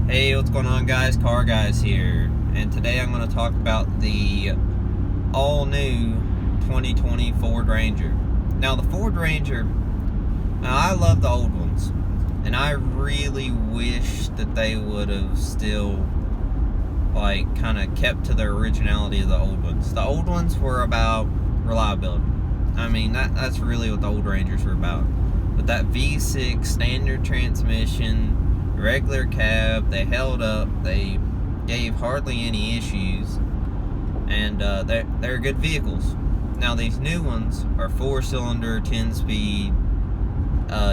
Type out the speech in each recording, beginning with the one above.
Hey, what's going on, guys? Car Guys here, and today I'm going to talk about the all-new 2020 Ford Ranger. Now, the Ford Ranger, now I love the old ones, and I really wish that they would have still, kind of kept to the originality of the old ones. The old ones were about reliability. I mean, that's really what the old Rangers were about. But that V6 standard transmission, regular cab, they held up, they gave hardly any issues, and they're good vehicles. Now these new ones are 4-cylinder, 10-speed,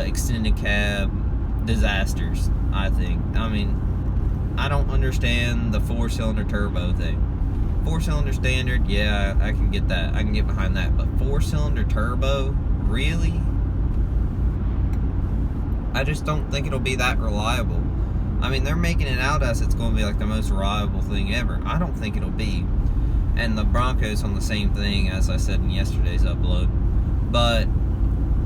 extended cab disasters, I think. I mean, I don't understand the 4-cylinder turbo thing. 4-cylinder standard, yeah, I can get that. I can get behind that. But 4-cylinder turbo, really? I just don't think it'll be that reliable. I mean, they're making it out as it's going to be like the most reliable thing ever. I don't think it'll be. And the Bronco's on the same thing, as I said in yesterday's upload. But,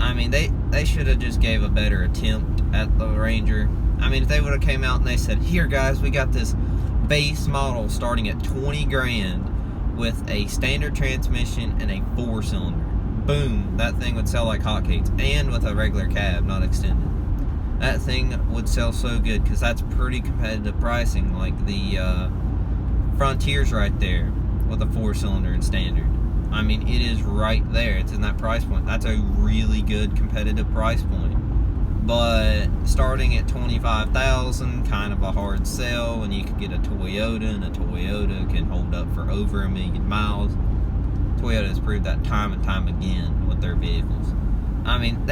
I mean, they should have just gave a better attempt at the Ranger. I mean, if they would have came out and they said, here guys, we got this base model starting at 20 grand with a standard transmission and a 4-cylinder. Boom, that thing would sell like hotcakes. And with a regular cab, not extended. That thing would sell so good because that's pretty competitive pricing. Like the Frontier's right there with a 4-cylinder and standard. I mean, it is right there. It's in that price point. That's a really good competitive price point. But starting at $25,000, kind of a hard sell, and you could get a Toyota, and a Toyota can hold up for over 1 million miles. Toyota has proved that time and time again with their vehicles. I mean,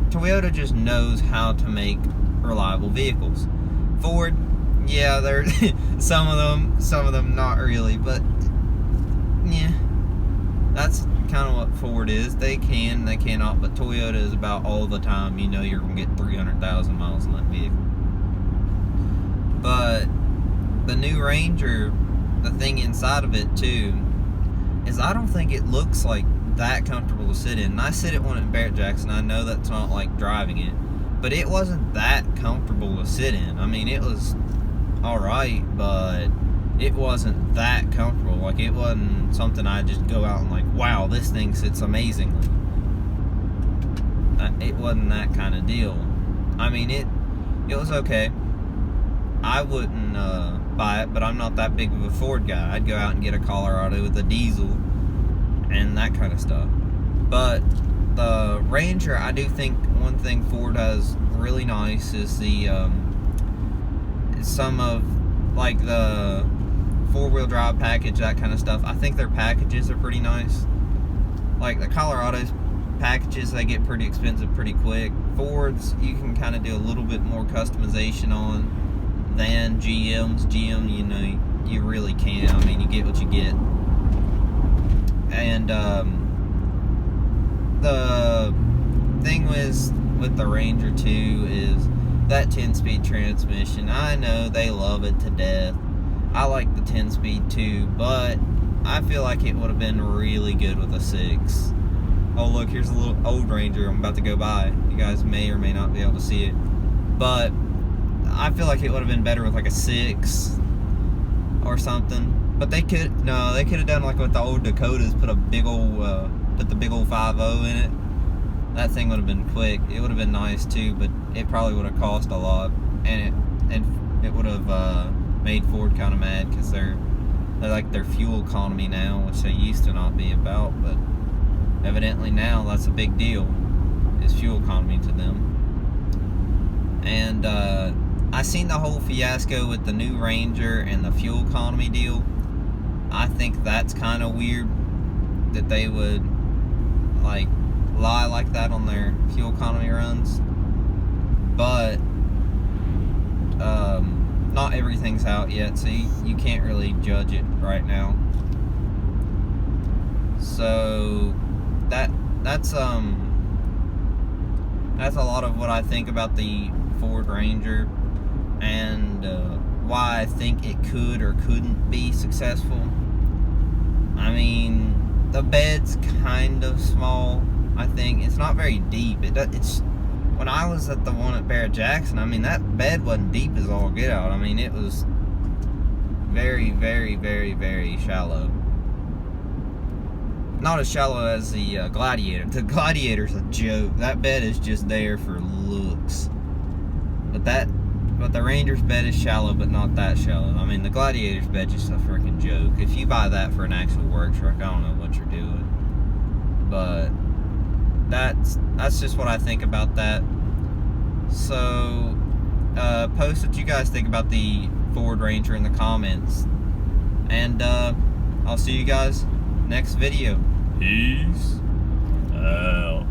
Toyota just knows how to make reliable vehicles. Ford, yeah, they're some of them not really, but yeah, that's kind of what Ford is. They cannot, but Toyota is about all the time. You know you're gonna get 300,000 miles on that vehicle. But the new Ranger, the thing inside of it too, is I don't think it looks like that comfortable to sit in. And I sit at one at Barrett-Jackson. I know that's not like driving it, but it wasn't that comfortable to sit in. I mean, it was alright, but it wasn't that comfortable. Like, it wasn't something I'd just go out and like, wow, this thing sits amazingly. It wasn't that kind of deal. I mean, it was okay. I wouldn't buy it, but I'm not that big of a Ford guy. I'd go out and get a Colorado with a diesel and that kind of stuff. But the Ranger, I do think one thing Ford has really nice is the some of like the 4-wheel drive package, that kind of stuff. I think their packages are pretty nice. Like the Colorado's packages, they get pretty expensive pretty quick. Ford's, you can kind of do a little bit more customization on than GM's. GM, you know, you really can. I mean, you get what you get. And the thing with the Ranger 2 is that 10-speed transmission. I know they love it to death. I like the 10-speed too, but I feel like it would have been really good with a 6. Oh look, here's a little old Ranger I'm about to go by. You guys may or may not be able to see it, but I feel like it would have been better with like a 6 or something. But they could have done like with the old Dakotas, put the big old 5.0 in it. That thing would have been quick. It would have been nice too, but it probably would have cost a lot, and it would have made Ford kind of mad because they're like their fuel economy now, which they used to not be about, but evidently now that's a big deal, is fuel economy to them. And I seen the whole fiasco with the new Ranger and the fuel economy deal. I think that's kind of weird that they would like lie like that on their fuel economy runs. But not everything's out yet, so you can't really judge it right now. So that's a lot of what I think about the Ford Ranger, and why I think it could or couldn't be successful. I mean, the bed's kind of small. I think it's not very deep. It's when I was at the one at Barrett Jackson, I mean, that bed wasn't deep as all get out. I mean, it was very, very, very, very shallow. Not as shallow as the Gladiator. The Gladiator's a joke. That bed is just there for looks. But the Ranger's bed is shallow, but not that shallow. I mean, the Gladiator's bed's just a freaking joke. If you buy that for an actual work truck, I don't know what you're doing. But that's just what I think about that. So, post what you guys think about the Ford Ranger in the comments. And I'll see you guys next video. Peace out.